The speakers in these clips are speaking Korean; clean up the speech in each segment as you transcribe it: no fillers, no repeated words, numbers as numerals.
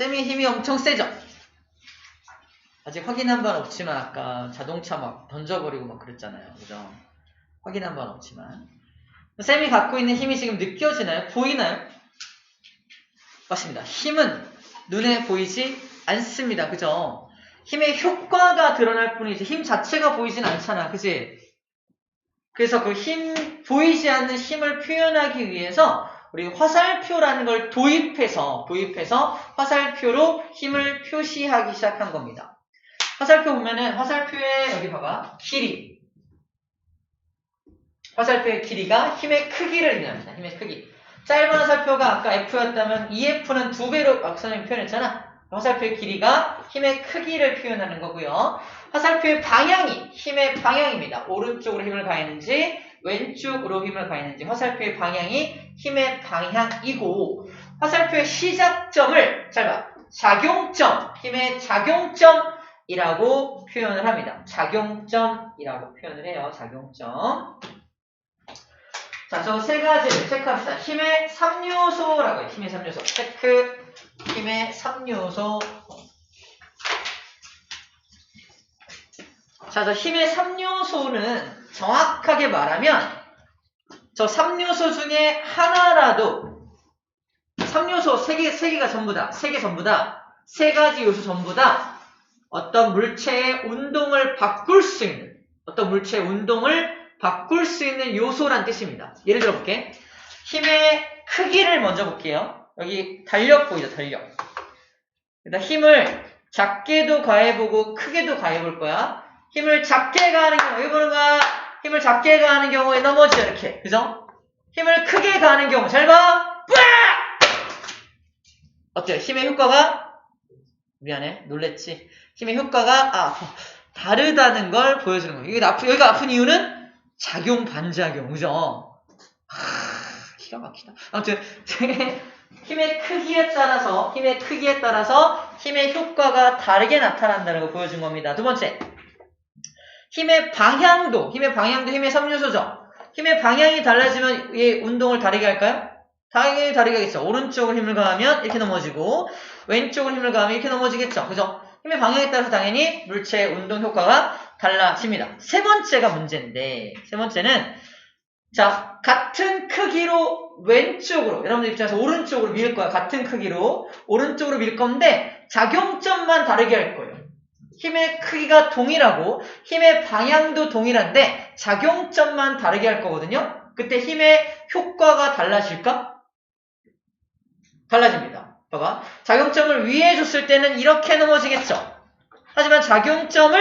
쌤이 힘이 엄청 세죠? 아직 확인한 바는 없지만 아까 자동차 막 던져버리고 막 그랬잖아요. 그죠? 확인한 바는 없지만 쌤이 갖고 있는 힘이 지금 느껴지나요? 보이나요? 맞습니다. 힘은 눈에 보이지 않습니다. 그죠? 힘의 효과가 드러날 뿐이지 힘 자체가 보이진 않잖아. 그치? 그래서 그 힘, 보이지 않는 힘을 표현하기 위해서 우리 화살표라는 걸 도입해서 화살표로 힘을 표시하기 시작한 겁니다. 화살표 보면은 화살표에 여기 봐봐. 길이. 화살표의 길이가 힘의 크기를 의미합니다. 힘의 크기. 짧은 화살표가 아까 F였다면 EF는 2배로 아까 선생님이 표현했잖아. 화살표의 길이가 힘의 크기를 표현하는 거고요. 화살표의 방향이 힘의 방향입니다. 오른쪽으로 힘을 가했는지 왼쪽으로 힘을 가했는지 화살표의 방향이 힘의 방향이고 화살표의 시작점을 잘 봐. 작용점, 힘의 작용점이라고 표현을 합니다. 작용점이라고 표현을 해요. 작용점. 자, 저 세 가지를 체크합시다. 힘의 3요소라고 해요. 힘의 3요소. 체크, 힘의 3요소. 자, 저 힘의 3요소는 정확하게 말하면 저 3요소 중에 하나라도 3요소 3개가 전부 다, 3개 전부 다, 3가지 요소 전부 다 어떤 물체의 운동을 바꿀 수 있는 요소란 뜻입니다. 예를 들어 볼게. 힘의 크기를 먼저 볼게요. 여기 달력 보이죠? 달력. 일단 힘을 작게도 가해보고 크게도 가해볼 거야. 힘을 작게 가하는 경우, 여기 보는 거야. 힘을 작게 가하는 경우에 넘어지죠. 이렇게. 그죠? 힘을 크게 가하는 경우. 잘 봐! 뿌악! 어때요? 힘의 효과가? 미안해. 놀랬지? 힘의 효과가, 다르다는 걸 보여주는 거예요. 여기가 아픈 이유는 작용, 반작용. 그죠? 기가 막히다. 아무튼, 힘의 크기에 따라서 힘의 효과가 다르게 나타난다는 걸 보여준 겁니다. 두 번째. 힘의 방향도 힘의 3요소죠. 힘의 방향이 달라지면 얘 운동을 다르게 할까요? 당연히 다르게 하겠죠. 오른쪽으로 힘을 가하면 이렇게 넘어지고, 왼쪽으로 힘을 가하면 이렇게 넘어지겠죠. 그죠? 힘의 방향에 따라서 당연히 물체의 운동 효과가 달라집니다. 세 번째가 문제인데, 세 번째는, 자, 같은 크기로 왼쪽으로, 여러분들 입장에서 오른쪽으로 밀 거야. 같은 크기로, 오른쪽으로 밀 건데, 작용점만 다르게 할 거예요. 힘의 크기가 동일하고, 힘의 방향도 동일한데, 작용점만 다르게 할 거거든요? 그때 힘의 효과가 달라질까? 달라집니다. 봐봐. 작용점을 위에 줬을 때는 이렇게 넘어지겠죠. 하지만 작용점을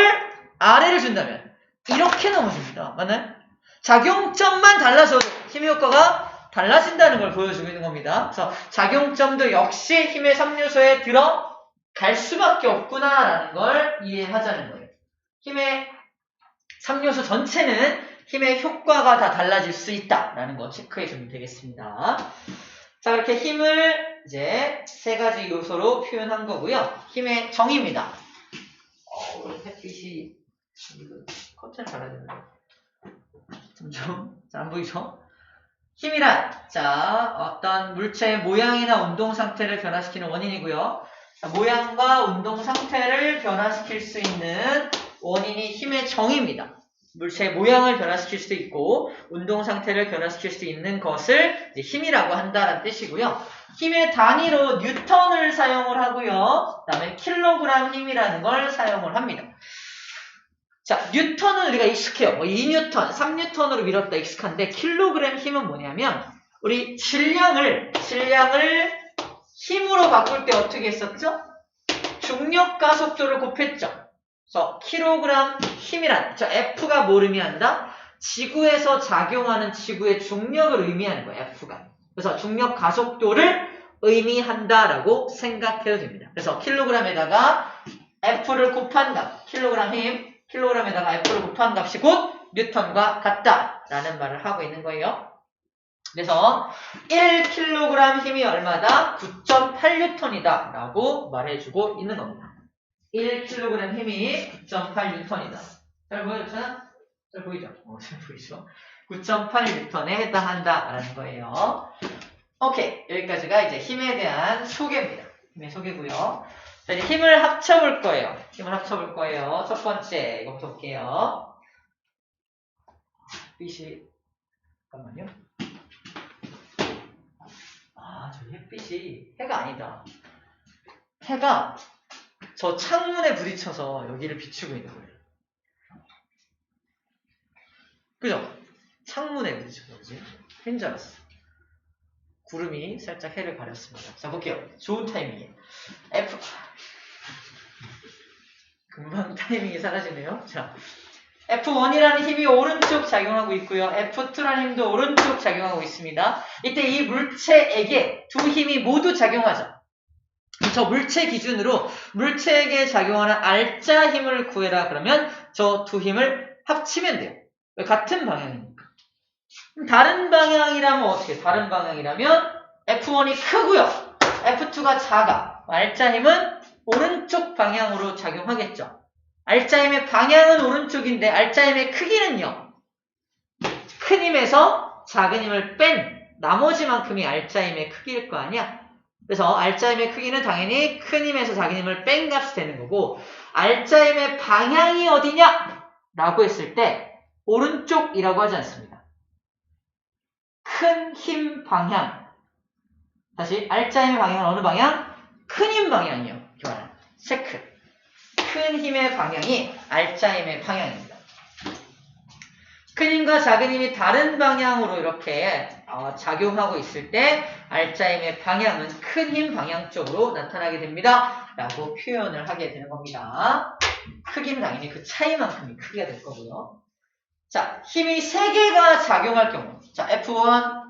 아래를 준다면 이렇게 넘어집니다. 맞나요? 작용점만 달라져도 힘의 효과가 달라진다는 걸 보여주고 있는 겁니다. 그래서 작용점도 역시 힘의 3요소에 들어갈 수밖에 없구나라는 걸 이해하자는 거예요. 힘의 3요소 전체는 힘의 효과가 다 달라질 수 있다라는 거 체크해 주면 되겠습니다. 자, 이렇게 힘을 이제 세 가지 요소로 표현한 거고요. 힘의 정의입니다. 햇빛이 커튼을 달아야 되는데 점점 안 보이죠? 힘이란 자 어떤 물체의 모양이나 운동 상태를 변화시키는 원인이고요. 자, 모양과 운동 상태를 변화시킬 수 있는 원인이 힘의 정의입니다. 물체의 모양을 변화시킬 수도 있고 운동 상태를 변화시킬 수 있는 것을 이제 힘이라고 한다는 뜻이고요. 힘의 단위로 뉴턴을 사용을 하고요. 그 다음에 킬로그램 힘이라는 걸 사용을 합니다. 자, 뉴턴은 우리가 익숙해요. 2뉴턴, 3뉴턴으로 밀었다 익숙한데 킬로그램 힘은 뭐냐면 우리 질량을 힘으로 바꿀 때 어떻게 했었죠? 중력 가속도를 곱했죠. 그래서 킬로그램 힘이란 저 F가 뭘 의미한다? 지구에서 작용하는 지구의 중력을 의미하는 거예요. F가. 그래서 중력 가속도를 의미한다라고 생각해도 됩니다. 그래서 킬로그램에다가 F를 곱한 값, 킬로그램 힘, 킬로그램에다가 F를 곱한 값이 곧 뉴턴과 같다라는 말을 하고 있는 거예요. 그래서 1kg 힘이 얼마다? 9.8N이다 라고 말해주고 있는 겁니다. 1kg 힘이 9.8N이다. 잘 보여줬잖아? 잘 보이죠? 잘 보이죠? 9.8N에 해당한다라는 거예요. 오케이. 여기까지가 이제 힘에 대한 소개입니다. 힘의 소개고요. 자, 이제 힘을 합쳐볼 거예요. 힘을 합쳐볼 거예요. 첫 번째, 이거부터 볼게요. 햇빛이, 잠깐만요. 아, 저 햇빛이, 해가 아니다. 해가 저 창문에 부딪혀서 여기를 비추고 있는 거예요. 그죠? 창문에 부딪혀서, 그지? 해인 줄 알았어. 구름이 살짝 해를 가렸습니다. 자, 볼게요. 좋은 타이밍이에요. 금방 타이밍이 사라지네요. 자, F1이라는 힘이 오른쪽 작용하고 있고요. F2라는 힘도 오른쪽 작용하고 있습니다. 이때 이 물체에게 두 힘이 모두 작용하죠. 저 물체 기준으로 물체에게 작용하는 알짜 힘을 구해라 그러면 저 두 힘을 합치면 돼요. 같은 방향이니까. 다른 방향이라면 어떻게? 다른 방향이라면 F1이 크고요. F2가 작아. 알짜 힘은 오른쪽 방향으로 작용하겠죠. 알짜 힘의 방향은 오른쪽인데 알짜 힘의 크기는요. 큰 힘에서 작은 힘을 뺀 나머지만큼이 알짜 힘의 크기일 거 아니야? 그래서 알짜 힘의 크기는 당연히 큰 힘에서 작은 힘을 뺀 값이 되는 거고 알짜 힘의 방향이 어디냐? 라고 했을 때 오른쪽이라고 하지 않습니다. 큰 힘 방향. 다시 알짜 힘의 방향은 어느 방향? 큰 힘 방향이요. 교환. 체크. 큰 힘의 방향이 알짜 힘의 방향입니다. 큰 힘과 작은 힘이 다른 방향으로 이렇게 작용하고 있을 때 알짜 힘의 방향은 큰 힘 방향 쪽으로 나타나게 됩니다. 라고 표현을 하게 되는 겁니다. 크기는 당연히 그 차이만큼이 크기가 될 거고요. 자, 힘이 3개가 작용할 경우 자, F1,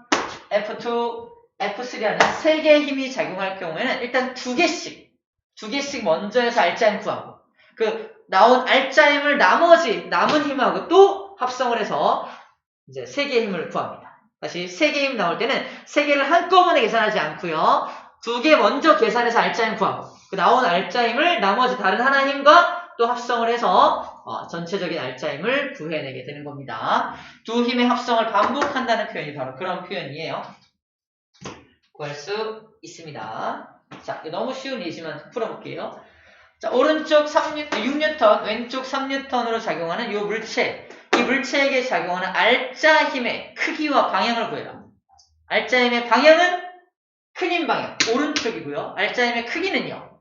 F2, F3라는 3개의 힘이 작용할 경우에는 일단 2개씩 먼저 해서 알짜 힘 구하고 그 나온 알짜 힘을 나머지 남은 힘하고 또 합성을 해서 이제 3개의 힘을 구합니다. 다시 3개의 힘 나올 때는 3개를 한꺼번에 계산하지 않고요. 2개 먼저 계산해서 알짜 힘 구하고 그 나온 알짜 힘을 나머지 다른 하나 힘과 또 합성을 해서 전체적인 알짜 힘을 구해내게 되는 겁니다. 두 힘의 합성을 반복한다는 표현이 바로 그런 표현이에요. 구할 수 있습니다. 자, 너무 쉬운 예지만 풀어볼게요. 자, 오른쪽 6N, 왼쪽 3N으로 작용하는 이 물체. 이 물체에게 작용하는 알짜 힘의 크기와 방향을 구해라. 알짜 힘의 방향은 큰 힘 방향, 오른쪽이고요. 알짜 힘의 크기는요.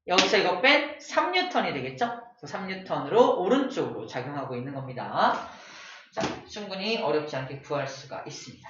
여기서 이거 뺀 3N이 되겠죠? 3N으로 오른쪽으로 작용하고 있는 겁니다. 자, 충분히 어렵지 않게 구할 수가 있습니다.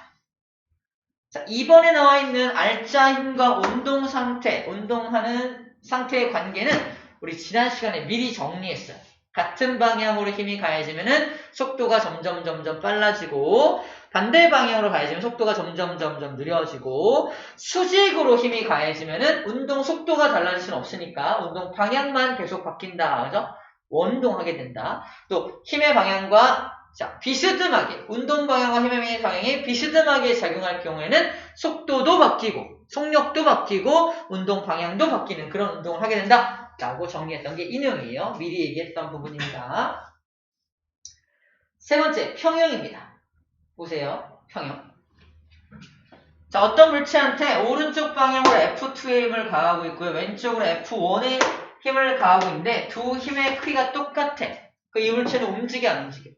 자, 2번에 나와 있는 알짜 힘과 운동 상태, 운동하는 상태의 관계는 우리 지난 시간에 미리 정리했어요. 같은 방향으로 힘이 가해지면은 속도가 점점 빨라지고 반대 방향으로 가해지면 속도가 점점 느려지고 수직으로 힘이 가해지면은 운동 속도가 달라질 수는 없으니까 운동 방향만 계속 바뀐다. 그죠? 원동하게 된다. 또 힘의 방향과 자, 비스듬하게 운동 방향과 힘의 방향이 비스듬하게 작용할 경우에는 속도도 바뀌고 속력도 바뀌고 운동 방향도 바뀌는 그런 운동을 하게 된다 라고 정리했던 게 이 내용이에요. 미리 얘기했던 부분입니다. 세 번째, 평형입니다. 보세요. 평형. 자, 어떤 물체한테 오른쪽 방향으로 F2의 힘을 가하고 있고요. 왼쪽으로 F1의 힘을 가하고 있는데 두 힘의 크기가 똑같아. 이 물체는 움직여 안 움직여?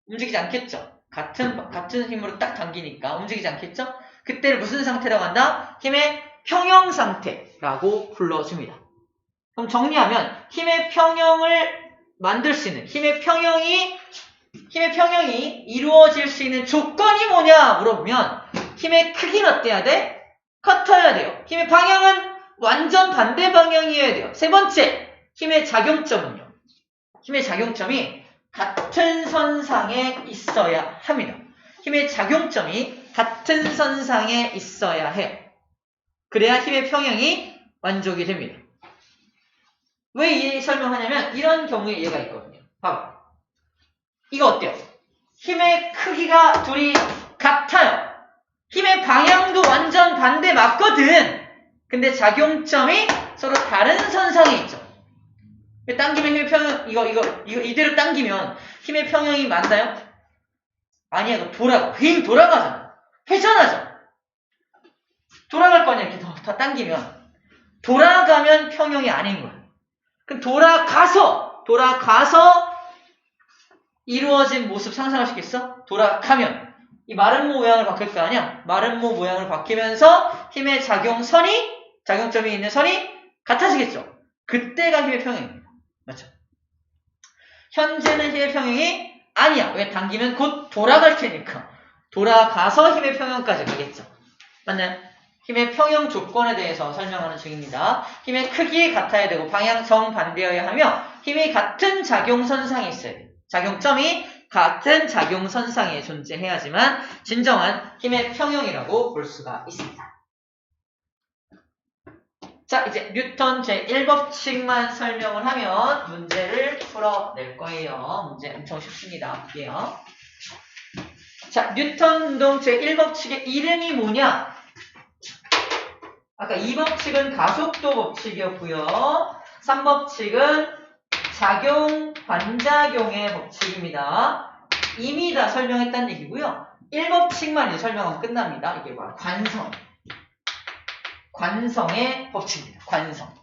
움직이지 않겠죠? 같은 힘으로 딱 당기니까 움직이지 않겠죠? 그때를 무슨 상태라고 한다? 힘의 평형 상태라고 불러줍니다. 그럼 정리하면 힘의 평형을 만들 수 있는 힘의 평형이 이루어질 수 있는 조건이 뭐냐 물어보면 힘의 크기는 어때야 돼? 같아야 돼요. 힘의 방향은 완전 반대 방향이어야 돼요. 세 번째, 힘의 작용점은요. 힘의 작용점이 같은 선상에 있어야 합니다. 힘의 작용점이 같은 선상에 있어야 해요. 그래야 힘의 평형이 완족이 됩니다. 왜 이 설명하냐면 이런 경우에 이해가 있거든요. 봐봐. 이거 어때요? 힘의 크기가 둘이 같아요. 힘의 방향도 완전 반대 맞거든. 근데 작용점이 서로 다른 선상에 있죠. 당기면 힘의 평형, 이거 이대로 당기면 힘의 평형이 맞나요? 아니야, 이거 휙 돌아가잖아. 회전하죠. 돌아갈 거 아니야, 이렇게 더 당기면. 돌아가면 평형이 아닌 거야. 그럼 돌아가서 이루어진 모습 상상할 수 있겠어? 돌아가면 이 마름모 모양을 바뀔 거 아니야? 마름모 모양을 바뀌면서 힘의 작용점이 있는 선이 같아지겠죠? 그때가 힘의 평형입니다. 맞죠? 현재는 힘의 평형이 아니야. 왜? 당기면 곧 돌아갈 테니까. 돌아가서 힘의 평형까지 가겠죠. 맞나요? 힘의 평형 조건에 대해서 설명하는 중입니다. 힘의 크기 같아야 되고 방향 정반대여야 하며 힘이 같은 작용선상에 있어야 돼요. 작용점이 같은 작용선상에 존재해야지만 진정한 힘의 평형이라고 볼 수가 있습니다. 자, 이제 뉴턴 제1법칙만 설명을 하면 문제를 풀어낼 거예요. 문제 엄청 쉽습니다. 볼게요. 자, 뉴턴 운동 제1법칙의 이름이 뭐냐? 아까 2법칙은 가속도 법칙이었고요. 3법칙은 작용, 반작용의 법칙입니다. 이미 다 설명했다는 얘기고요. 1법칙만 이제 설명하면 끝납니다. 이게 뭐야? 관성의 법칙입니다. 관성.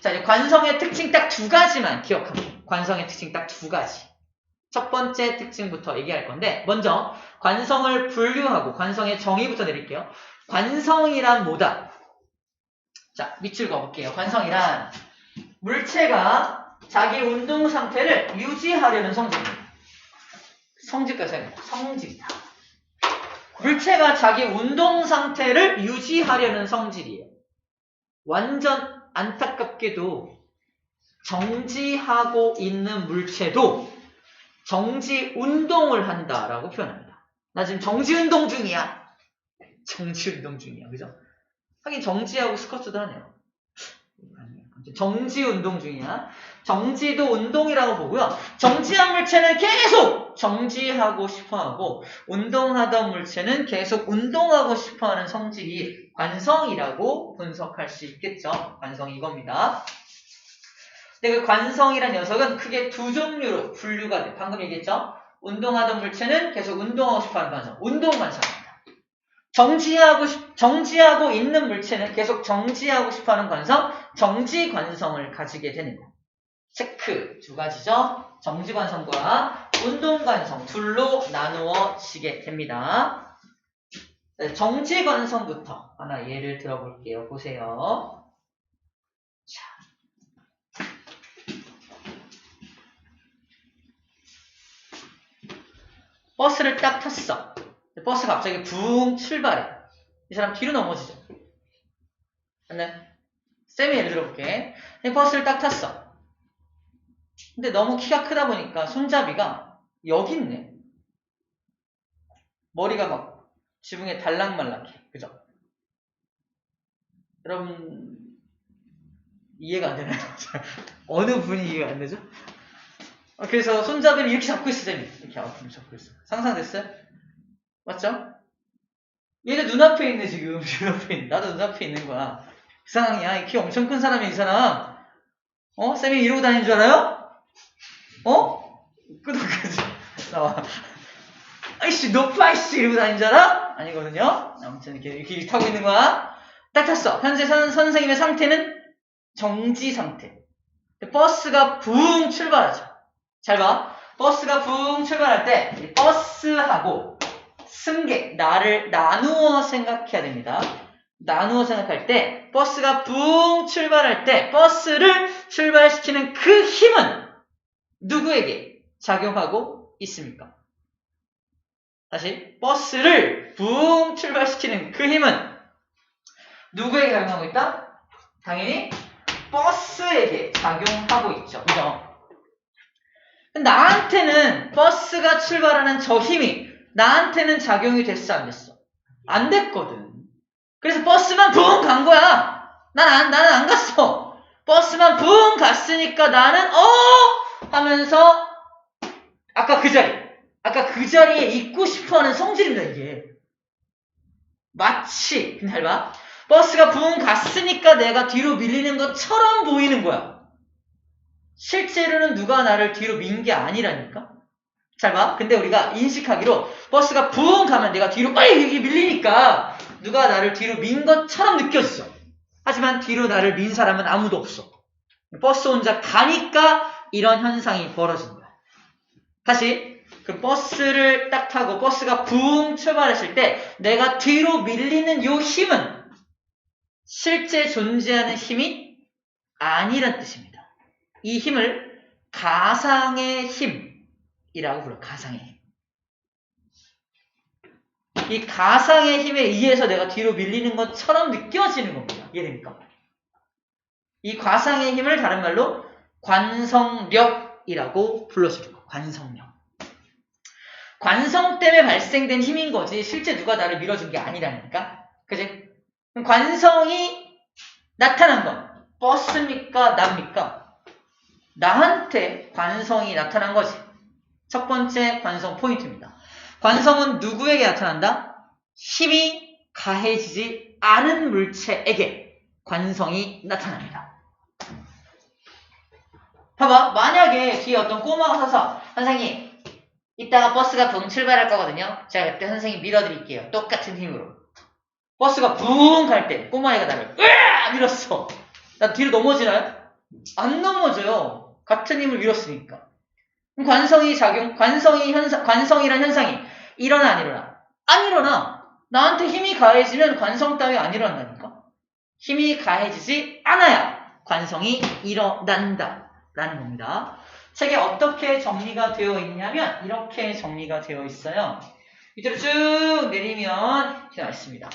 자, 이제 관성의 특징 딱 두 가지만 기억합니다. 관성의 특징 딱 두 가지. 첫 번째 특징부터 얘기할 건데, 먼저 관성을 분류하고 관성의 정의부터 내릴게요. 관성이란 뭐다? 자, 밑줄 그어볼게요. 관성이란 물체가 자기 운동 상태를 유지하려는 성질입니다. 성질까지 생각해요. 성질이다. 물체가 자기 운동 상태를 유지하려는 성질이에요. 완전 안타깝게도 정지하고 있는 물체도 정지 운동을 한다라고 표현합니다. 나 지금 정지 운동 중이야. 정지 운동 중이야. 그죠? 하긴 정지하고 스쿼트도 하네요. 정지 운동 중이야. 정지도 운동이라고 보고요. 정지한 물체는 계속 정지하고 싶어하고 운동하던 물체는 계속 운동하고 싶어하는 성질이 관성이라고 분석할 수 있겠죠. 관성이 이겁니다. 근데 그 관성이란 녀석은 크게 두 종류로 분류가 돼. 방금 얘기했죠. 운동하던 물체는 계속 운동하고 싶어하는 관성. 운동 관성입니다. 정지하고 있는 물체는 계속 정지하고 싶어하는 관성, 정지 관성을 가지게 되는 거예요. 체크 두 가지죠. 정지 관성과 운동 관성 둘로 나누어지게 됩니다. 네, 정지 관성부터 하나 예를 들어볼게요. 보세요. 자. 버스를 딱 탔어. 버스가 갑자기 붕 출발해. 이 사람 뒤로 넘어지죠. 네. 쌤이 예를 들어볼게. 버스를 딱 탔어. 근데 너무 키가 크다 보니까 손잡이가 여기 있네. 머리가 막 지붕에 달락말락해. 그죠? 여러분 이해가 안 되나요? 어느 분이 이해가 안 되죠? 그래서 손잡이를 이렇게 잡고 있어, 쌤이. 이렇게 앞으로 잡고 있어. 상상됐어요? 맞죠? 얘네 눈앞에 있네, 지금. 눈앞에 있네. 나도 눈앞에 있는 거야. 그 상황이야. 키 엄청 큰 사람이 이 사람. 쌤이 이러고 다니는 줄 알아요? 끄덕끄덕. 나와. 아이씨, 높아, 이씨! 이러고 다니는 줄 알아? 아니거든요? 아무튼 이렇게 타고 있는 거야. 딱 탔어. 현재 선생님의 상태는 정지 상태. 버스가 붕 출발하죠. 잘 봐. 버스가 붕 출발할 때, 버스하고 승객, 나를 나누어 생각해야 됩니다. 나누어 생각할 때, 버스가 붕 출발할 때, 버스를 출발시키는 그 힘은 누구에게 작용하고 있습니까? 다시, 버스를 붕 출발시키는 그 힘은 누구에게 작용하고 있다? 당연히 버스에게 작용하고 있죠. 그죠? 나한테는 버스가 출발하는 저 힘이 나한테는 작용이 됐어, 안 됐어? 안 됐거든. 그래서 버스만 붕 간 거야. 나는 안 갔어. 버스만 붕 갔으니까 나는 하면서 아까 그 자리에 있고 싶어하는 성질입니다, 이게. 마치 잘 봐. 버스가 붕 갔으니까 내가 뒤로 밀리는 것처럼 보이는 거야. 실제로는 누가 나를 뒤로 민 게 아니라니까. 잘 봐. 근데 우리가 인식하기로 버스가 붕 가면 내가 뒤로 이게 밀리니까 누가 나를 뒤로 민 것처럼 느껴지죠. 하지만 뒤로 나를 민 사람은 아무도 없어. 버스 혼자 가니까 이런 현상이 벌어진 거야. 다시 그 버스를 딱 타고 버스가 붕 출발했을 때 내가 뒤로 밀리는 요 힘은 실제 존재하는 힘이 아니란 뜻입니다. 이 힘을 가상의 힘이라고 불러요. 가상의 힘. 이 가상의 힘에 의해서 내가 뒤로 밀리는 것처럼 느껴지는 겁니다. 이해됩니까? 이 가상의 힘을 다른 말로 관성력이라고 불러주는 거예요. 관성력. 관성 때문에 발생된 힘인 거지 실제 누가 나를 밀어준 게 아니라니까. 그지? 그럼 관성이 나타난 건 버스입니까? 나입니까? 나한테 관성이 나타난 거지. 첫 번째 관성 포인트입니다. 관성은 누구에게 나타난다? 힘이 가해지지 않은 물체에게 관성이 나타납니다. 봐봐. 만약에 뒤에 어떤 꼬마가 서서 선생님 이따가 버스가 붕 출발할 거거든요. 제가 그때 선생님 밀어드릴게요. 똑같은 힘으로. 버스가 붕 갈 때 꼬마애가 나를 으아! 밀었어. 나 뒤로 넘어지나요? 안 넘어져요. 같은 힘을 밀었으니까. 그럼 관성이란 현상이 일어나 안 일어나? 안 일어나. 나한테 힘이 가해지면 관성 따위 안 일어난다니까. 힘이 가해지지 않아야 관성이 일어난다 라는 겁니다. 책에 어떻게 정리가 되어 있냐면 이렇게 정리가 되어 있어요. 밑으로 쭉 내리면 이렇게 나와 있습니다.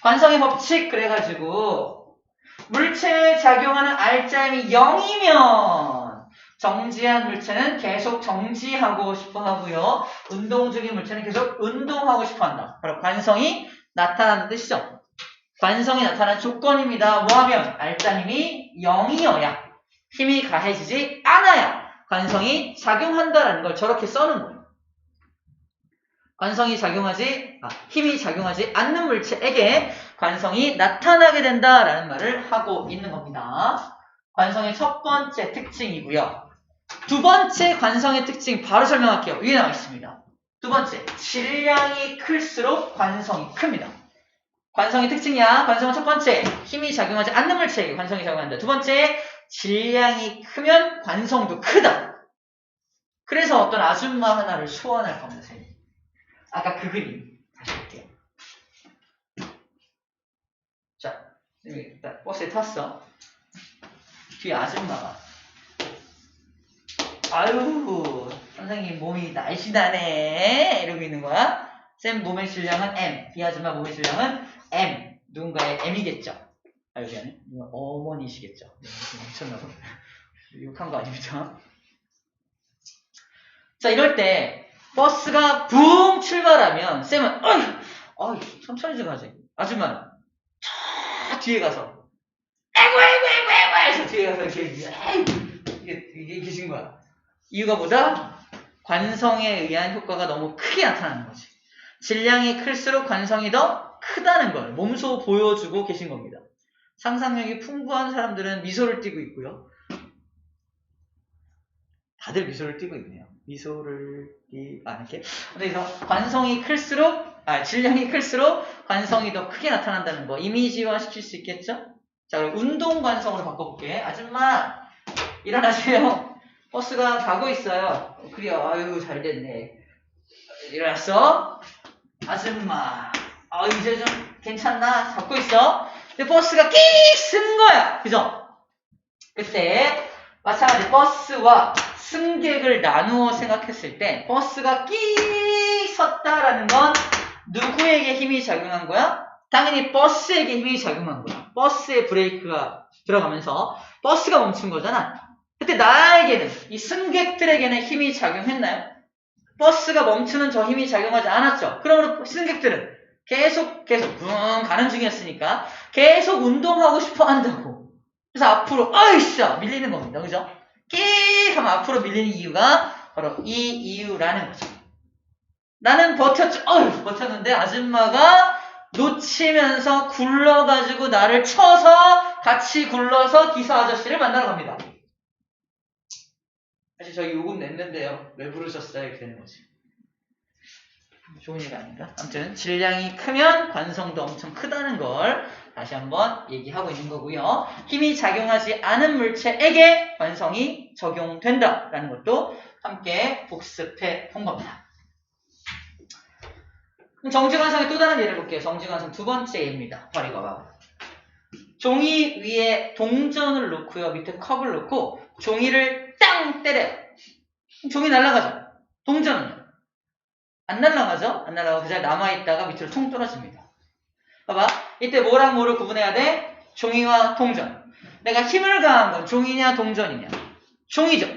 관성의 법칙 그래가지고 물체에 작용하는 R자임이 0이면 정지한 물체는 계속 정지하고 싶어 하고요. 운동 중인 물체는 계속 운동하고 싶어 한다. 바로 관성이 나타나는 뜻이죠. 관성이 나타나는 조건입니다. 뭐하면 R자임이 0이어야 힘이 가해지지 않아야 관성이 작용한다라는 걸 저렇게 써는 거예요. 힘이 작용하지 않는 물체에게 관성이 나타나게 된다라는 말을 하고 있는 겁니다. 관성의 첫 번째 특징이고요. 두 번째 관성의 특징 바로 설명할게요. 위에 나와 있습니다. 두 번째, 질량이 클수록 관성이 큽니다. 관성의 특징이야. 관성은 첫 번째, 힘이 작용하지 않는 물체에게 관성이 작용한다. 두 번째, 질량이 크면 관성도 크다. 그래서 어떤 아줌마 하나를 소환할 겁니다. 선생님. 아까 그 그림 다시 볼게요. 자, 일단 버스에 탔어. 뒤에 아줌마가 아유 선생님 몸이 날씬하네 이러고 있는 거야. 쌤 몸의 질량은 M, 이 아줌마 몸의 질량은 M. 누군가의 M이겠죠. 아 여기 안에 어머니시겠죠. 미쳤나봐. 욕한 거 아닙니다. 자 이럴 때 버스가 붕 출발하면 쌤은 어이 천천히 좀 하지. 아줌마는 저 뒤에 가서 아이고 해서 뒤에 가서 이게 계신 거야. 이유가 뭐다? 관성에 의한 효과가 너무 크게 나타나는 거지. 질량이 클수록 관성이 더 크다는 걸 몸소 보여주고 계신 겁니다. 상상력이 풍부한 사람들은 미소를 띠고 있고요. 다들 미소를 띠고 있네요. 미소를 이렇게. 그래서 질량이 클수록 관성이 더 크게 나타난다는 거 이미지화 시킬 수 있겠죠? 자, 그럼 운동 관성으로 바꿔볼게. 아줌마 일어나세요. 버스가 가고 있어요. 그래요. 아유 잘 됐네. 일어났어. 아줌마. 이제 좀 괜찮나? 잡고 있어. 근데 버스가 끽 쓴 거야. 그죠? 그때 마찬가지 버스와 승객을 나누어 생각했을 때 버스가 끽 섰다라는 건 누구에게 힘이 작용한 거야? 당연히 버스에게 힘이 작용한 거야. 버스에 브레이크가 들어가면서 버스가 멈춘 거잖아. 그때 나에게는 이 승객들에게는 힘이 작용했나요? 버스가 멈추는 저 힘이 작용하지 않았죠. 그러므로 승객들은 계속 붕 가는 중이었으니까 계속 운동하고 싶어 한다고. 그래서 앞으로 으쌰 밀리는 겁니다. 그죠? 끼익 하면 앞으로 밀리는 이유가 바로 이 이유라는 거죠. 나는 버텼는데 아줌마가 놓치면서 굴러가지고 나를 쳐서 같이 굴러서 기사 아저씨를 만나러 갑니다. 사실 저희 요금 냈는데요. 왜 부르셨어요? 이렇게 되는 거지. 좋은 일 아닌가? 아무튼 질량이 크면 관성도 엄청 크다는 걸 다시 한번 얘기하고 있는 거고요. 힘이 작용하지 않은 물체에게 관성이 적용된다라는 것도 함께 복습해 본 겁니다. 그럼 정지관성의 또 다른 예를 볼게요. 정지관성 두 번째 예입니다. 바로 이거 봐. 종이 위에 동전을 놓고요. 밑에 컵을 놓고 종이를 땅 때려요. 종이 날아가죠. 동전은요? 안 날아가죠? 안 날아가고 그 자리에 남아있다가 밑으로 통 떨어집니다. 봐봐. 이때 뭐랑 뭐를 구분해야 돼? 종이와 동전. 내가 힘을 가한 건 종이냐 동전이냐? 종이죠.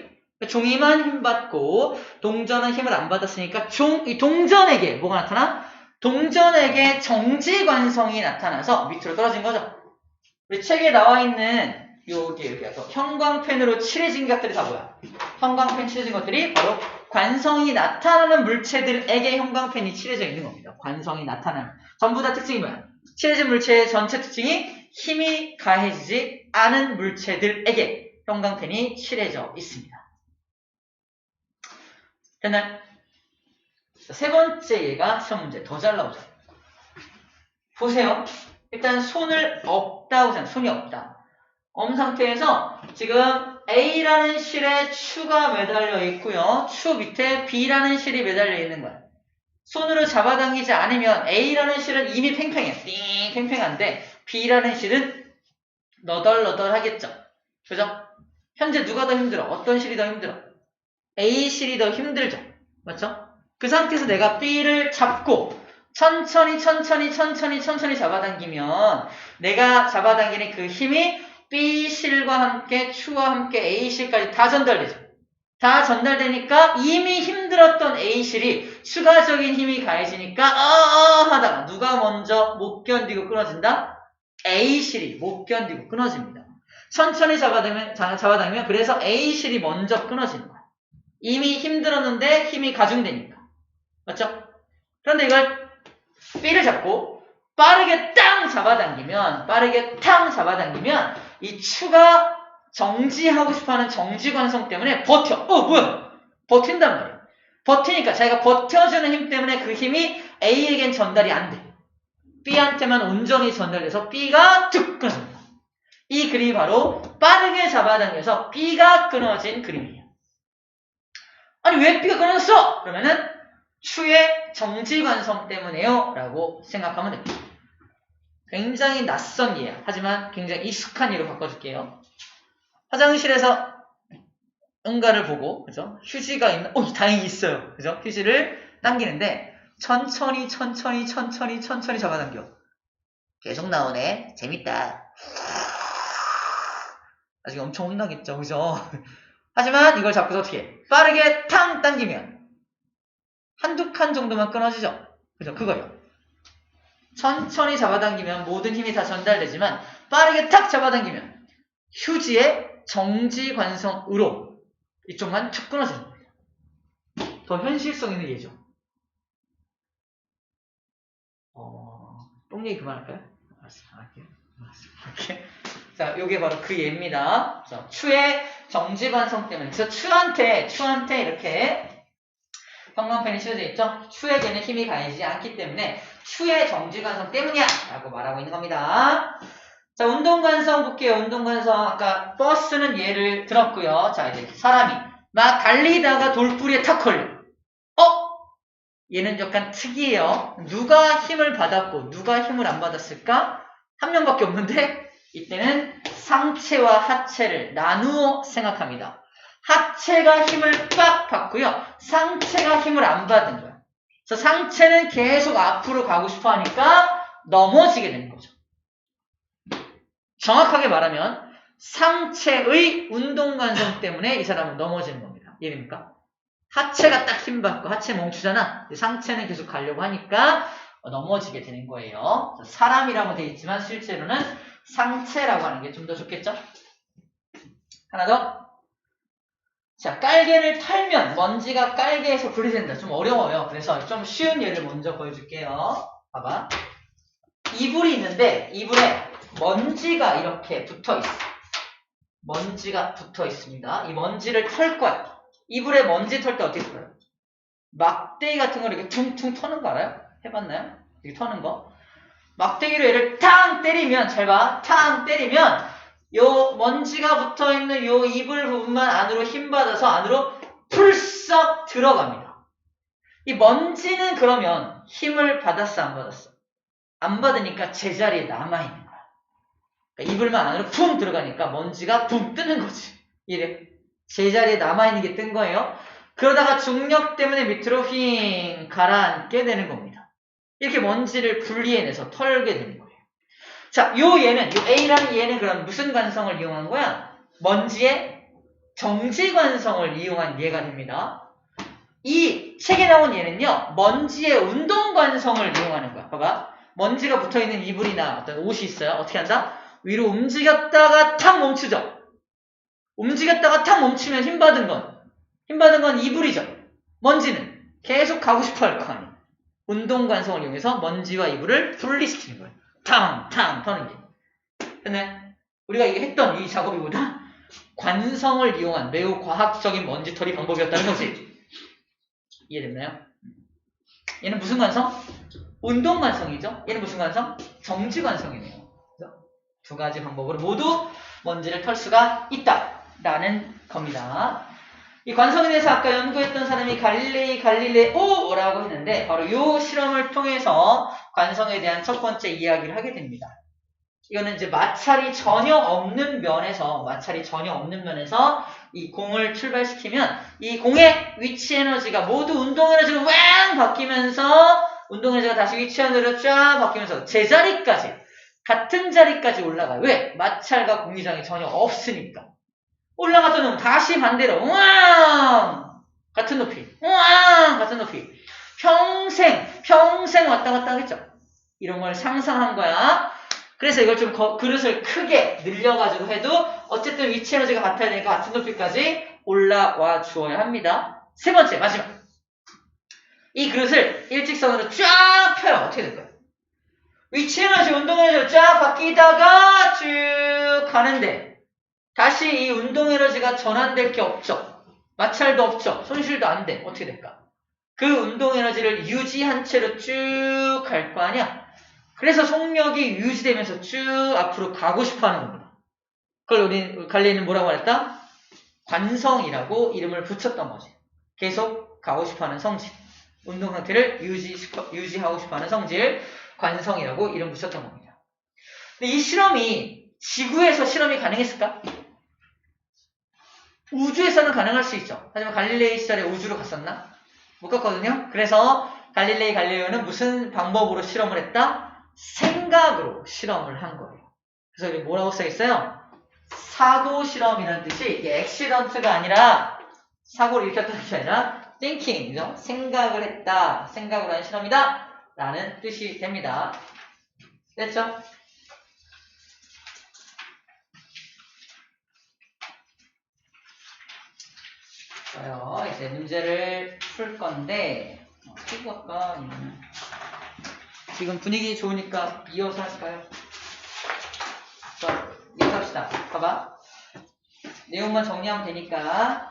종이만 힘 받고 동전은 힘을 안 받았으니까 이 동전에게 뭐가 나타나? 동전에게 정지관성이 나타나서 밑으로 떨어진 거죠. 우리 책에 나와 있는 여기 이렇게 형광펜으로 칠해진 것들이 다 뭐야? 형광펜 칠해진 것들이 바로 관성이 나타나는 물체들에게 형광펜이 칠해져 있는 겁니다. 관성이 나타나는. 전부 다 특징이 뭐야? 칠해진 물체의 전체 특징이 힘이 가해지지 않은 물체들에게 형광펜이 칠해져 있습니다. 됐나요? 세 번째 얘가 시험 문제 더 잘 나오죠. 보세요. 일단 손을 없다고 생각해요. 손이 없다. 상태에서 지금 A라는 실에 추가 매달려 있고요. 추 밑에 B라는 실이 매달려 있는 거야. 손으로 잡아당기지 않으면 A라는 실은 이미 팽팽해. 띵 팽팽한데 B라는 실은 너덜너덜 하겠죠. 그죠? 현재 누가 더 힘들어? 어떤 실이 더 힘들어? A 실이 더 힘들죠. 맞죠? 그 상태에서 내가 B를 잡고 천천히 잡아당기면 내가 잡아당기는 그 힘이 B실과 함께 추와 함께 A실까지 다 전달되죠. 다 전달되니까 이미 힘들었던 A실이 추가적인 힘이 가해지니까 하다가 누가 먼저 못 견디고 끊어진다? A실이 못 견디고 끊어집니다. 천천히 잡아당기면 그래서 A실이 먼저 끊어지는 거야. 이미 힘들었는데 힘이 가중되니까. 맞죠? 그런데 이걸 B를 잡고 빠르게 땅 잡아당기면 이 추가 정지하고 싶어하는 정지관성 때문에 버텨. 뭐야? 버틴단 말이야. 버티니까 자기가 버텨주는 힘 때문에 그 힘이 A에겐 전달이 안 돼. B한테만 온전히 전달돼서 B가 툭 끊어집니다. 이 그림이 바로 빠르게 잡아당겨서 B가 끊어진 그림이에요. 아니 왜 B가 끊어졌어? 그러면은 추의 정지관성 때문에요 라고 생각하면 됩니다. 굉장히 낯선 예야. 하지만 굉장히 익숙한 예로 바꿔줄게요. 화장실에서 응가를 보고 그죠? 휴지가 있는 다행히 있어요. 그죠? 휴지를 당기는데 천천히 잡아당겨. 계속 나오네. 재밌다. 나중에 엄청 혼나겠죠. 그죠? 하지만 이걸 잡고서 어떻게 해? 빠르게 탕 당기면 한두 칸 정도만 끊어지죠. 그죠? 그거요. 천천히 잡아당기면 모든 힘이 다 전달되지만 빠르게 탁 잡아당기면 휴지의 정지관성으로 이쪽만 툭 끊어지는 겁니다. 더 현실성 있는 예죠. 똥 얘기 그만할까요? 알았어, 할게요. 자, 요게 바로 그 예입니다. 자, 추의 정지관성 때문에. 그래서 추한테 이렇게 형광펜이 씌워져 있죠? 추에게는 힘이 가해지지 않기 때문에 추의 정지관성 때문이야! 라고 말하고 있는 겁니다. 자, 운동관성 볼게요. 운동관성. 아까 버스는 예를 들었고요. 자, 이제 사람이 막 달리다가 돌부리에 탁 걸려. 얘는 약간 특이해요. 누가 힘을 받았고 누가 힘을 안 받았을까? 한 명밖에 없는데 이때는 상체와 하체를 나누어 생각합니다. 하체가 힘을 빡 받고요. 상체가 힘을 안 받은 거야. 그래서 상체는 계속 앞으로 가고 싶어 하니까 넘어지게 되는 거죠. 정확하게 말하면 상체의 운동관성 때문에 이 사람은 넘어지는 겁니다. 이해됩니까? 하체가 딱 힘 받고 하체 멈추잖아. 상체는 계속 가려고 하니까 넘어지게 되는 거예요. 사람이라고 되어 있지만 실제로는 상체라고 하는 게 좀 더 좋겠죠? 하나 더. 자, 깔개를 털면 먼지가 깔개에서 분리된다. 좀 어려워요. 그래서 좀 쉬운 예를 먼저 보여줄게요. 봐봐. 이불이 있는데 이불에 먼지가 이렇게 붙어 있어. 먼지가 붙어 있습니다. 이 먼지를 털 거야. 이불에 먼지 털 때 어떻게 털어요? 막대기 같은 걸 이렇게 퉁퉁 터는 거 알아요? 해봤나요? 이렇게 터는 거. 막대기로 얘를 탕 때리면, 잘 봐. 탕 때리면, 요 먼지가 붙어 있는 요 이불 부분만 안으로 힘 받아서 안으로 풀썩 들어갑니다. 이 먼지는 그러면 힘을 받았어, 안 받았어? 안 받으니까 제자리에 남아있는 거야. 그러니까 이불만 안으로 푹 들어가니까 먼지가 붕 뜨는 거지. 이래. 제자리에 남아있는 게 뜬 거예요. 그러다가 중력 때문에 밑으로 휙 가라앉게 되는 겁니다. 이렇게 먼지를 분리해내서 털게 되는 거예요. 자, 요 A라는 얘는 그럼 무슨 관성을 이용한 거야? 먼지의 정지 관성을 이용한 얘가 됩니다. 이 책에 나온 얘는요, 먼지의 운동 관성을 이용하는 거야. 봐봐. 먼지가 붙어있는 이불이나 어떤 옷이 있어요. 어떻게 한다? 위로 움직였다가 탁 멈추죠. 움직였다가 탁 멈추면 힘받은 건 이불이죠. 먼지는 계속 가고 싶어 할 거 아니에요. 운동 관성을 이용해서 먼지와 이불을 분리시키는 거예요. 탕 터는 게. 근데 우리가 이게 했던 이 작업이보다 관성을 이용한 매우 과학적인 먼지털이 방법이었다는 거지. 이해됐나요? 얘는 무슨 관성? 운동 관성이죠. 얘는 무슨 관성? 정지 관성이네요. 그래서 두 가지 방법으로 모두 먼지를 털 수가 있다라는 겁니다. 이 관성에 대해서 아까 연구했던 사람이 갈릴레오라고 했는데 바로 이 실험을 통해서 관성에 대한 첫 번째 이야기를 하게 됩니다. 이거는 이제 마찰이 전혀 없는 면에서 이 공을 출발시키면 이 공의 위치 에너지가 모두 운동 에너지로 왕 바뀌면서 운동 에너지가 다시 위치 에너지로 쫙 바뀌면서 제자리까지 같은 자리까지 올라가요. 왜? 마찰과 공기장이 전혀 없으니까. 올라갔다 놓으면 다시 반대로 우왕 같은 높이 우왕 같은 높이 평생 왔다 갔다 하겠죠. 이런 걸 상상한 거야. 그래서 이걸 좀 그릇을 크게 늘려가지고 해도 어쨌든 위치 에너지가 같아야 되니까 같은 높이까지 올라와 주어야 합니다. 세 번째 마지막 이 그릇을 일직선으로 쫙 펴요. 어떻게 될까요? 위치 에너지 운동 에너지로 쫙 바뀌다가 쭉 가는데 다시 이 운동 에너지가 전환될 게 없죠. 마찰도 없죠. 손실도 안 돼. 어떻게 될까? 그 운동 에너지를 유지한 채로 쭉 갈 거 아니야? 그래서 속력이 유지되면서 쭉 앞으로 가고 싶어 하는 겁니다. 그걸 우리 갈릴레오는 뭐라고 말했다? 관성이라고 이름을 붙였던 거지. 계속 가고 싶어 하는 성질. 운동 상태를 유지하고 싶어 하는 성질. 관성이라고 이름 붙였던 겁니다. 근데 이 실험이 지구에서 실험이 가능했을까? 우주에서는 가능할 수 있죠. 하지만 갈릴레이 시절에 우주로 갔었나? 못 갔거든요. 그래서 갈릴레오는 무슨 방법으로 실험을 했다? 생각으로 실험을 한 거예요. 그래서 여기 뭐라고 써있어요? 사고 실험이라는 뜻이 이게 액시던트가 아니라 사고를 일으켰다는 게 아니라 thinking이죠. 생각을 했다. 생각으로 한 실험이다. 라는 뜻이 됩니다. 됐죠? 좋아요. 이제 문제를 풀 건데 풀고 할까? 아니면 지금 분위기 좋으니까 이어서 할까요? 자, 이어서 합시다. 봐봐. 내용만 정리하면 되니까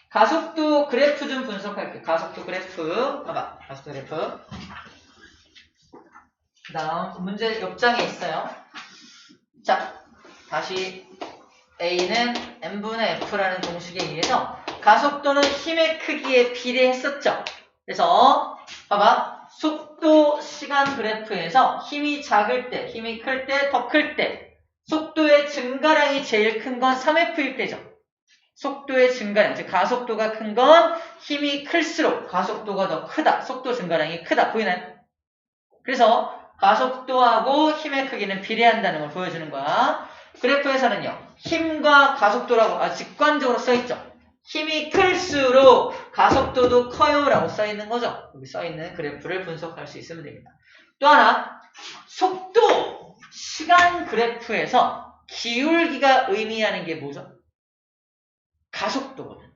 가속도 그래프 좀 분석할게요. 가속도 그래프. 봐봐. 가속도 그래프. 그 다음 문제 옆장에 있어요. 자, 다시 A는 M분의 F라는 공식에 의해서 가속도는 힘의 크기에 비례했었죠. 그래서 봐봐. 속도 시간 그래프에서 힘이 작을 때, 힘이 클 때, 더 클 때 속도의 증가량이 제일 큰 건 3F일 때죠. 속도의 증가량, 즉 가속도가 큰 건 힘이 클수록 가속도가 더 크다. 속도 증가량이 크다. 보이나요? 그래서 가속도하고 힘의 크기는 비례한다는 걸 보여주는 거야. 그래프에서는요. 힘과 가속도라고 직관적으로 써있죠. 힘이 클수록 가속도도 커요 라고 써있는 거죠. 여기 써있는 그래프를 분석할 수 있으면 됩니다. 또 하나 속도 시간 그래프에서 기울기가 의미하는 게 뭐죠? 가속도거든.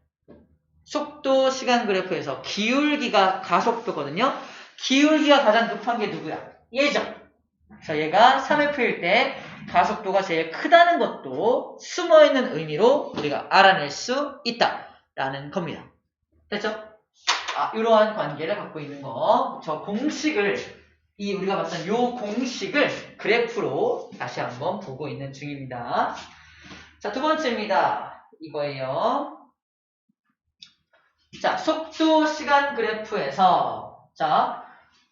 속도 시간 그래프에서 기울기가 가속도거든요. 기울기가 가장 급한 게 누구야? 얘죠. 그래서 얘가 3F일 때 가속도가 제일 크다는 것도 숨어있는 의미로 우리가 알아낼 수 있다라는 겁니다. 됐죠? 이러한 관계를 갖고 있는 거. 저 공식을 이 우리가 봤던 요 공식을 그래프로 다시 한번 보고 있는 중입니다. 자, 두 번째입니다. 이거예요. 자, 속도 시간 그래프에서 자,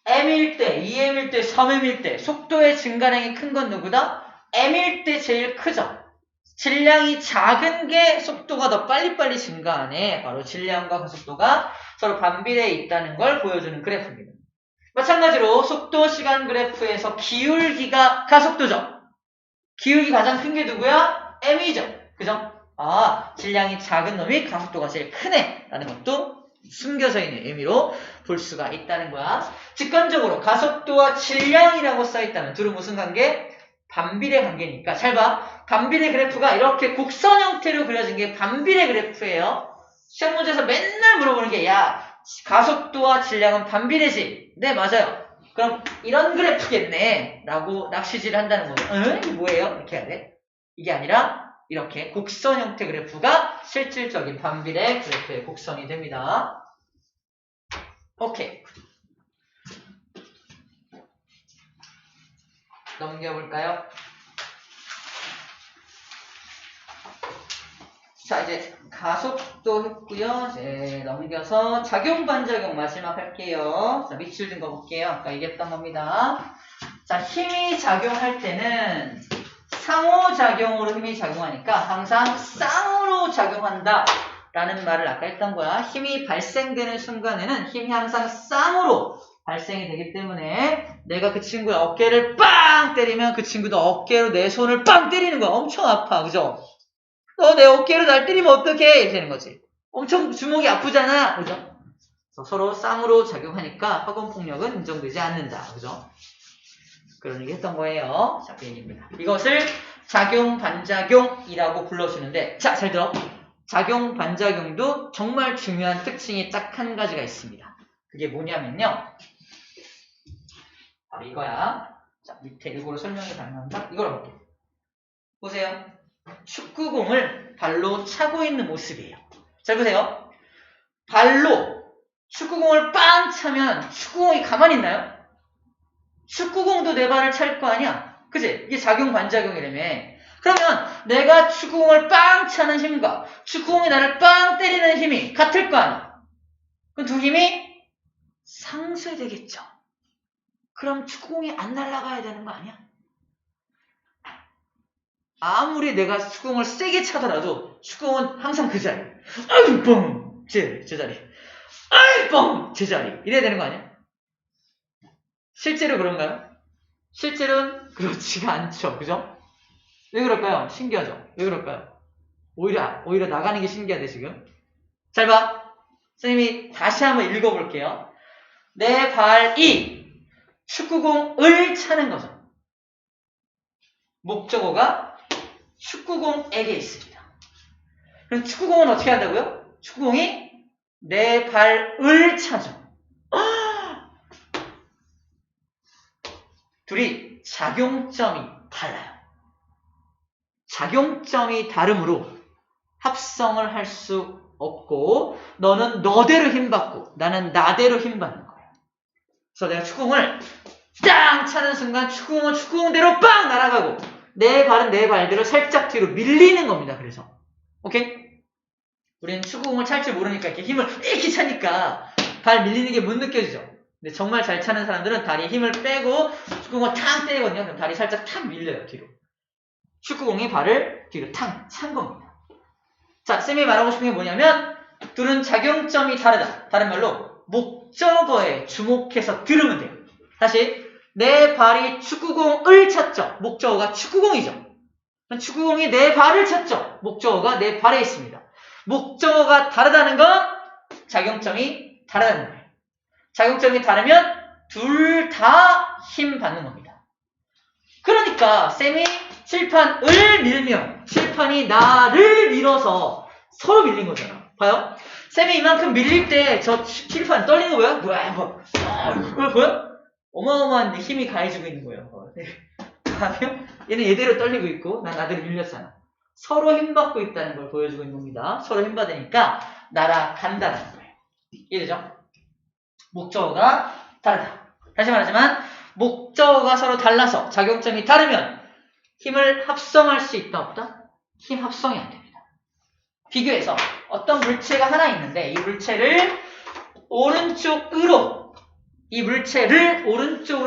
m일 때, 2m일 때, 3m일 때 속도의 증가량이 큰 건 누구다? m일 때 제일 크죠. 질량이 작은 게 속도가 더 빨리빨리 증가하네. 바로 질량과 가속도가 서로 반비례해 있다는 걸 보여주는 그래프입니다. 마찬가지로 속도 시간 그래프에서 기울기가 가속도죠. 기울기 가장 큰 게 누구야? m이죠. 그죠? 아, 질량이 작은 놈이 가속도가 제일 크네 라는 것도 숨겨져 있는 의미로 볼 수가 있다는 거야. 직관적으로 가속도와 질량이라고 써있다면 둘은 무슨 관계? 반비례 관계니까 잘 봐. 반비례 그래프가 이렇게 곡선 형태로 그려진 게 반비례 그래프예요. 시험 문제에서 맨날 물어보는 게 야, 가속도와 질량은 반비례지? 네, 맞아요. 그럼 이런 그래프겠네 라고 낚시질을 한다는 거죠. 응? 이게 뭐예요? 이렇게 해야 돼. 이게 아니라 이렇게 곡선 형태 그래프가 실질적인 반비례 그래프의 곡선이 됩니다. 오케이. 넘겨볼까요? 자, 이제 가속도 했고요. 이제 넘겨서 작용 반작용 마지막 할게요. 자, 밑줄 든 거 볼게요. 아까 얘기했던 겁니다. 자, 힘이 작용할 때는 상호작용으로 힘이 작용하니까 항상 쌍으로 작용한다 라는 말을 아까 했던 거야. 힘이 발생되는 순간에는 힘이 항상 쌍으로 발생이 되기 때문에 내가 그 친구의 어깨를 빵 때리면 그 친구도 어깨로 내 손을 빵 때리는 거야. 엄청 아파. 그죠? 너 내 어깨로 날 때리면 어떡해? 이렇게 되는 거지. 엄청 주먹이 아프잖아. 그죠? 서로 쌍으로 작용하니까 학원폭력은 인정되지 않는다. 그죠? 그런 얘기 했던 거예요. 자, 그 얘기입니다. 이것을 작용, 반작용이라고 불러주는데, 자, 잘 들어. 작용, 반작용도 정말 중요한 특징이 딱 한 가지가 있습니다. 그게 뭐냐면요. 바로 이거야. 자, 밑에 일부러 설명이 가능한가? 이걸 볼게요. 보세요. 축구공을 발로 차고 있는 모습이에요. 잘 보세요. 발로 축구공을 빵 차면 축구공이 가만히 있나요? 축구공도 내 발을 찰 거 아니야? 그치? 이게 작용 반작용이라며. 그러면 내가 축구공을 빵 차는 힘과 축구공이 나를 빵 때리는 힘이 같을 거 아니야? 그럼 두 힘이 상쇄되겠죠. 그럼 축구공이 안 날아가야 되는 거 아니야? 아무리 내가 축구공을 세게 차더라도 축구공은 항상 그 자리. 아이 뻥! 제 자리. 아이 뻥! 제 자리. 이래야 되는 거 아니야? 실제로 그런가요? 실제로는 그렇지가 않죠. 그죠? 왜 그럴까요? 신기하죠? 왜 그럴까요? 오히려 나가는 게 신기하대, 지금. 잘 봐. 선생님이 다시 한번 읽어볼게요. 내 발이 축구공을 차는 거죠. 목적어가 축구공에게 있습니다. 그럼 축구공은 어떻게 한다고요? 축구공이 내 발을 차죠. 둘이 작용점이 달라요. 작용점이 다르므로 합성을 할 수 없고 너는 너대로 힘받고 나는 나대로 힘받는 거예요. 그래서 내가 축구공을 땅 차는 순간 축구공은 축구공대로 빵 날아가고 내 발은 내 발대로 살짝 뒤로 밀리는 겁니다. 그래서 오케이? 우리는 축구공을 찰 줄 모르니까 이렇게 힘을 이렇게 차니까 발 밀리는 게 못 느껴지죠. 근데 정말 잘 차는 사람들은 다리에 힘을 빼고 축구공을 탕 때리거든요. 그럼 다리 살짝 탕 밀려요. 뒤로. 축구공이 발을 뒤로 탕 찬 겁니다. 자, 쌤이 말하고 싶은 게 뭐냐면 둘은 작용점이 다르다. 다른 말로 목적어에 주목해서 들으면 돼요. 다시 내 발이 축구공을 찼죠. 목적어가 축구공이죠. 축구공이 내 발을 찼죠. 목적어가 내 발에 있습니다. 목적어가 다르다는 건 작용점이 다르다는 거예요. 작용점이 다르면 둘 다 힘 받는 겁니다. 그러니까 쌤이 칠판을 밀면 칠판이 나를 밀어서 서로 밀린 거잖아. 봐요. 쌤이 이만큼 밀릴 때 저 칠판 떨리는 거야? 뭐야? 어마어마한 힘이 가해지고 있는 거예요. 얘는 얘대로 떨리고 있고 난 나대로 밀렸잖아. 서로 힘받고 있다는 걸 보여주고 있는 겁니다. 서로 힘받으니까 날아간다는 거예요. 이해되죠? 목적어가 다르다. 다시 말하지만 목적어가 서로 달라서 작용점이 다르면 힘을 합성할 수 있다 없다? 힘 합성이 안 됩니다. 비교해서 어떤 물체가 하나 있는데 이 물체를 오른쪽으로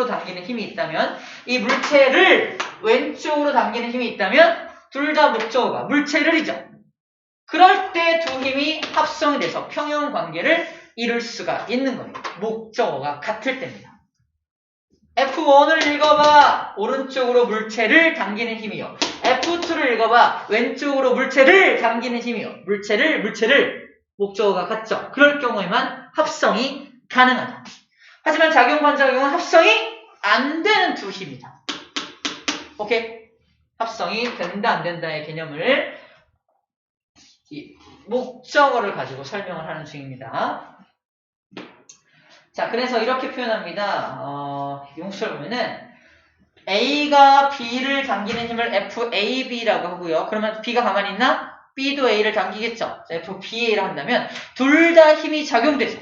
당기는 힘이 있다면 이 물체를 왼쪽으로 당기는 힘이 있다면 둘 다 목적어가 물체를이죠. 그럴 때 두 힘이 합성이 돼서 평형관계를 이룰 수가 있는 거예요. 목적어가 같을 때입니다. F1을 읽어봐. 오른쪽으로 물체를 당기는 힘이요. F2를 읽어봐. 왼쪽으로 물체를 당기는 힘이요. 물체를 목적어가 같죠. 그럴 경우에만 합성이 가능하다. 하지만 작용반작용은 합성이 안 되는 두 힘이다. 오케이? 합성이 된다 안 된다의 개념을 이 목적어를 가지고 설명을 하는 중입니다. 자, 그래서 이렇게 표현합니다. 용수를 보면은 A가 B를 당기는 힘을 FAB라고 하고요. 그러면 B가 가만히 있나? B도 A를 당기겠죠. FBA를 한다면 둘 다 힘이 작용되죠.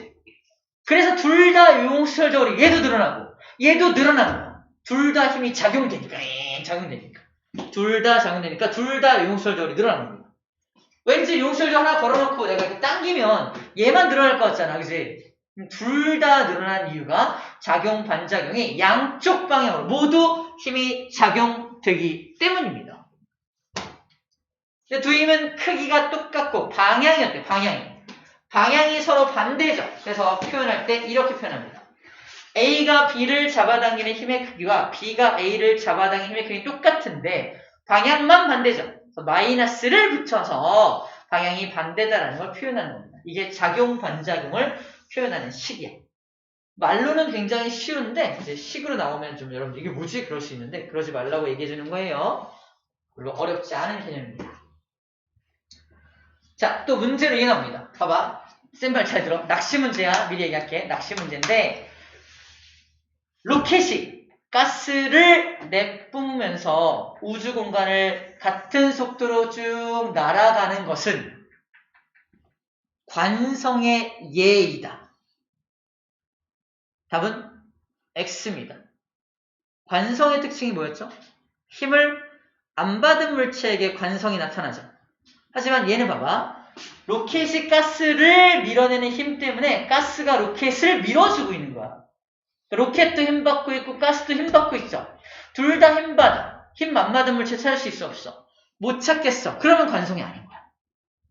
그래서 둘 다 유용설적으로 얘도 늘어나고 얘도 늘어나는 거야. 둘 다 힘이 작용되니까 둘 다 유용설적으로 늘어나는 거야. 왠지 유용설적 하나 걸어놓고 내가 이렇게 당기면 얘만 늘어날 것 같잖아. 그치? 둘 다 늘어난 이유가 작용, 반작용이 양쪽 방향으로 모두 힘이 작용되기 때문입니다. 두 힘은 크기가 똑같고 방향이 어때? 방향이 서로 반대죠. 그래서 표현할 때 이렇게 표현합니다. A가 B를 잡아당기는 힘의 크기와 B가 A를 잡아당기는 힘의 크기는 똑같은데 방향만 반대죠. 그래서 마이너스를 붙여서 방향이 반대다라는 걸 표현하는 겁니다. 이게 작용, 반작용을 표현하는 식이야. 말로는 굉장히 쉬운데 이제 식으로 나오면 좀 여러분 이게 뭐지? 그럴 수 있는데 그러지 말라고 얘기해 주는 거예요. 별로 어렵지 않은 개념입니다. 자, 또 문제로 이해합니다. 봐봐. 센발 잘 들어. 낚시 문제야. 미리 얘기할게. 낚시 문제인데 로켓이 가스를 내뿜으면서 우주 공간을 같은 속도로 쭉 날아가는 것은 관성의 예이다. 답은 X입니다. 관성의 특징이 뭐였죠? 힘을 안 받은 물체에게 관성이 나타나죠. 하지만 얘는 봐봐. 로켓이 가스를 밀어내는 힘 때문에 가스가 로켓을 밀어주고 있는 거야. 로켓도 힘받고 있고 가스도 힘받고 있죠. 둘 다 힘받아. 힘 안 받은 물체 찾을 수 있어 없어? 못 찾겠어. 그러면 관성이 아닌 거야.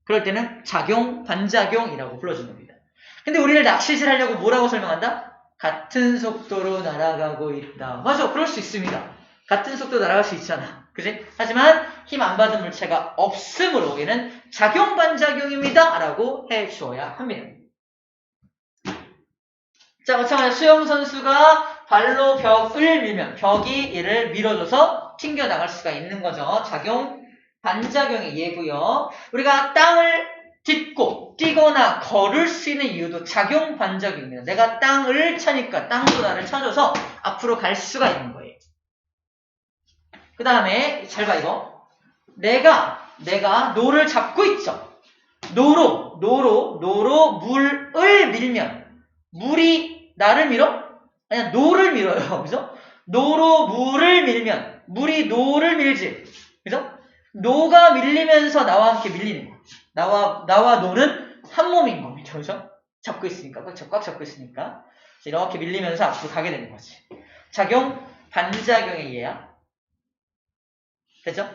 그럴 때는 작용, 반작용이라고 불러주는 겁니다. 근데 우리를 낚시질 하려고 뭐라고 설명한다? 같은 속도로 날아가고 있다. 맞아. 그럴 수 있습니다. 같은 속도로 날아갈 수 있잖아. 그지? 하지만 힘 안 받은 물체가 없으므로 얘는 작용, 반작용입니다. 라고 해주어야 합니다. 자, 마찬가지로 수영 선수가 발로 벽을 밀면 벽이 얘를 밀어줘서 튕겨나갈 수가 있는 거죠. 작용, 반작용의 예고요. 우리가 땅을 딛고 뛰거나 걸을 수 있는 이유도 작용, 반작용입니다. 내가 땅을 차니까 땅도 나를 차줘서 앞으로 갈 수가 있는 거예요. 그 다음에 잘 봐 이거. 내가 노를 잡고 있죠. 노로 물을 밀면 물이 나를 밀어? 아니 노를 밀어요. 그죠? 노로 물을 밀면 물이 노를 밀지. 그죠? 노가 밀리면서 나와 함께 밀리는 거야. 나와 노는 한 몸인 겁니다. 그죠? 잡고 있으니까 꽉 잡고 있으니까 이렇게 밀리면서 앞으로 가게 되는 거지. 작용, 반작용의 예야. 됐죠?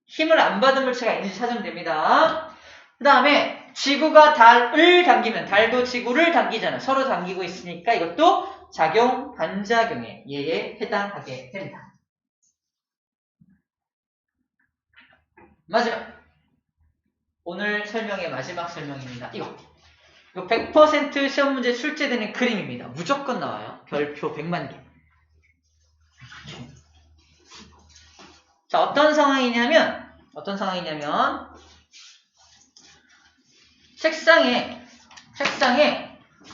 힘을 안 받은 물체가 있는지 찾으면 됩니다. 그 다음에 지구가 달을 당기면 달도 지구를 당기잖아. 서로 당기고 있으니까 이것도 작용, 반작용의 예에 해당하게 됩니다. 마지막. 오늘 설명의 마지막 설명입니다. 이거 100% 시험 문제 출제되는 그림입니다. 무조건 나와요. 별표 100만 개. 자, 어떤 상황이냐면 책상에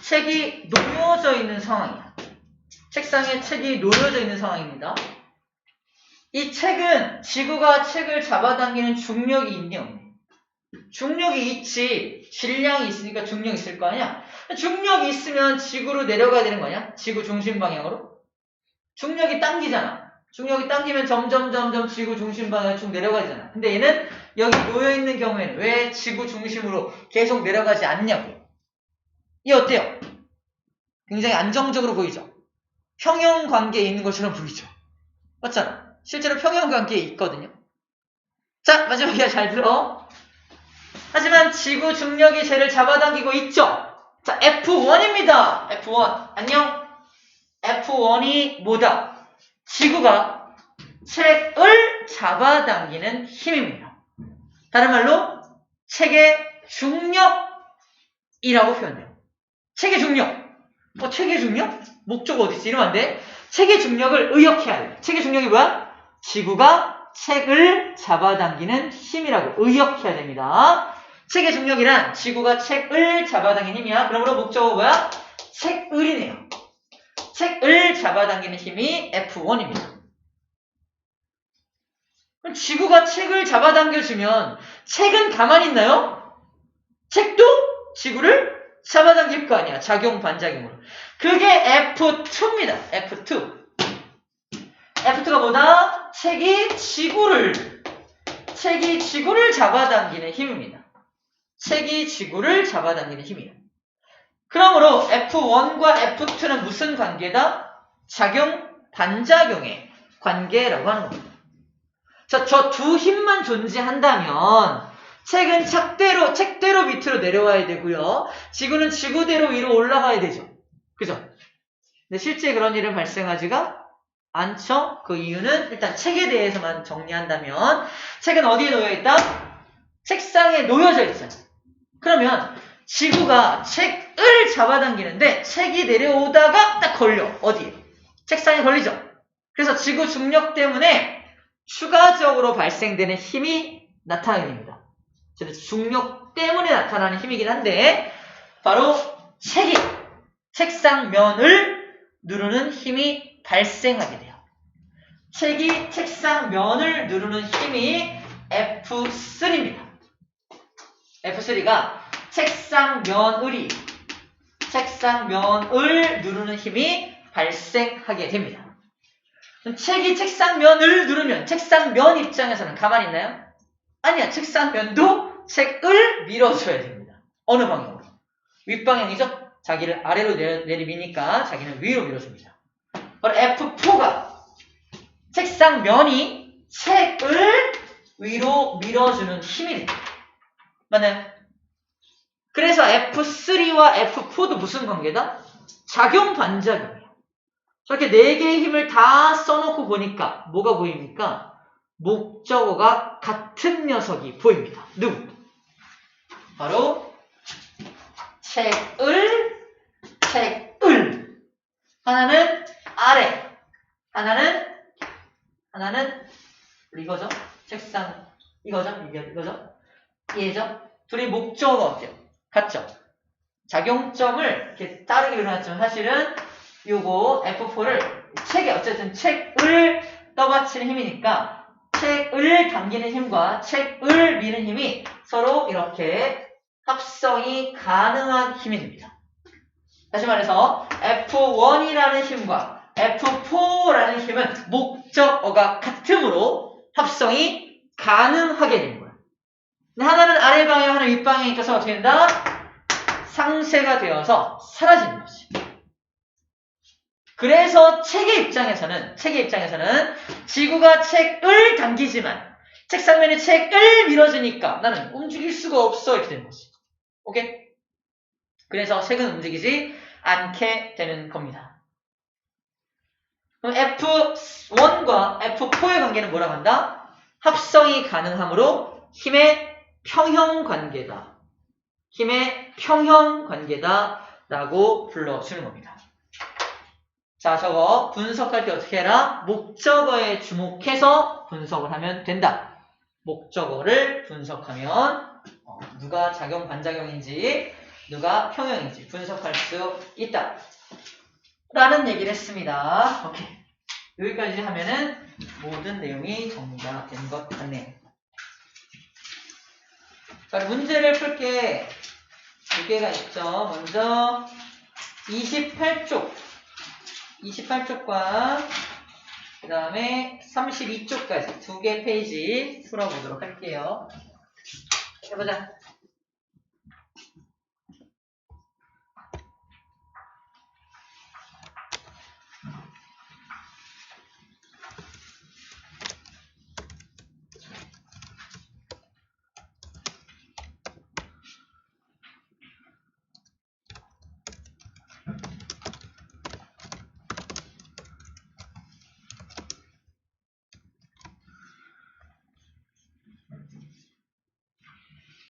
책이 놓여져 있는 상황이야. 책상에 책이 놓여져 있는 상황입니다. 이 책은 지구가 책을 잡아당기는 중력이 있니 없니? 중력이 있지. 질량이 있으니까 중력이 있을 거 아니야? 중력이 있으면 지구로 내려가야 되는 거 아니야? 지구 중심 방향으로? 중력이 당기잖아. 중력이 당기면 점점 지구 중심 방향으로 쭉 내려가잖아. 근데 얘는 여기 놓여있는 경우에는 왜 지구 중심으로 계속 내려가지 않냐고. 이 어때요? 굉장히 안정적으로 보이죠? 평형 관계에 있는 것처럼 보이죠? 맞잖아. 실제로 평형 관계에 있거든요. 자, 마지막에 잘 들어. 하지만 지구 중력이 쟤를 잡아당기고 있죠? 자, F1입니다. F1. 안녕? F1이 뭐다? 지구가 책을 잡아당기는 힘입니다. 다른 말로 책의 중력이라고 표현돼요. 책의 중력. 책의 중력? 목적어 어디 있지? 이러면 안 돼. 책의 중력을 의역해야 돼. 책의 중력이 뭐야? 지구가 책을 잡아당기는 힘이라고 의역해야 됩니다. 책의 중력이란 지구가 책을 잡아당기는 힘이야. 그러므로 목적어 뭐야? 책을이네요. 책을 잡아당기는 힘이 F1입니다. 그럼 지구가 책을 잡아당겨주면 책은 가만히 있나요? 책도 지구를 잡아당길 거 아니야. 작용, 반작용으로. 그게 F2입니다. F2. F2가 뭐다? 책이 지구를 잡아당기는 힘입니다. 책이 지구를 잡아당기는 힘이에요. 그러므로 F1과 F2는 무슨 관계다? 작용, 반작용의 관계라고 하는 겁니다. 자, 저 두 힘만 존재한다면 책은 책대로 밑으로 내려와야 되고요. 지구는 지구대로 위로 올라가야 되죠. 그죠? 근데 실제 그런 일은 발생하지가 않죠. 그 이유는 일단 책에 대해서만 정리한다면 책은 어디에 놓여있다? 책상에 놓여져 있잖아. 그러면 지구가 책을 잡아당기는데 책이 내려오다가 딱 걸려. 어디에? 책상에 걸리죠. 그래서 지구 중력 때문에 추가적으로 발생되는 힘이 나타나게 됩니다. 중력 때문에 나타나는 힘이긴 한데 바로 책이 책상면을 누르는 힘이 발생하게 돼요. 책이 책상면을 누르는 힘이 F3입니다. F3가 책상면을 누르는 힘이 발생하게 됩니다. 책이 책상면을 누르면 책상면 입장에서는 가만히 있나요? 아니야. 책상면도 책을 밀어줘야 됩니다. 어느 방향으로? 윗방향이죠? 자기를 아래로 내리미니까 자기는 위로 밀어줍니다. 바로 F4가 책상면이 책을 위로 밀어주는 힘이 됩니다. 맞나요? 그래서 F3와 F4도 무슨 관계다? 작용, 반작용이에요. 저렇게 4개의 힘을 다 써놓고 보니까 뭐가 보입니까? 목적어가 같은 녀석이 보입니다. 누구? 바로 책을. 하나는 아래, 하나는 이거죠? 책상 이거죠? 얘죠? 둘이 목적어가 어때요? 같죠? 작용점을 이렇게 다르게 일어났지만 사실은 요거 F4를 어쨌든 책을 떠받치는 힘이니까 책을 당기는 힘과 책을 미는 힘이 서로 이렇게 합성이 가능한 힘이 됩니다. 다시 말해서 F1이라는 힘과 F4라는 힘은 목적어가 같으므로 합성이 가능하게 되는 거예요. 근데 하나는 아래 방향, 하나는 윗 방향에 있어서 어떻게 된다? 상쇄가 되어서 사라지는 거지. 그래서 책의 입장에서는 지구가 책을 당기지만 책상면에 책을 밀어주니까 나는 움직일 수가 없어 이렇게 되는 거지. 오케이? 그래서 책은 움직이지 않게 되는 겁니다. 그럼 F1과 F4의 관계는 뭐라고 한다? 합성이 가능하므로 힘의 평형 관계다. 힘의 평형 관계다라고 불러주는 겁니다. 자, 저거 분석할 때 어떻게 해라? 목적어에 주목해서 분석을 하면 된다. 목적어를 분석하면 누가 작용, 반작용인지 누가 평형인지 분석할 수 있다. 라는 얘기를 했습니다. 오케이. 여기까지 하면은 모든 내용이 정리가 된 것 같네요. 자, 문제를 풀 게 두 개가 있죠. 먼저 28쪽과 그 다음에 32쪽까지 2개 페이지 풀어보도록 할게요. 해보자.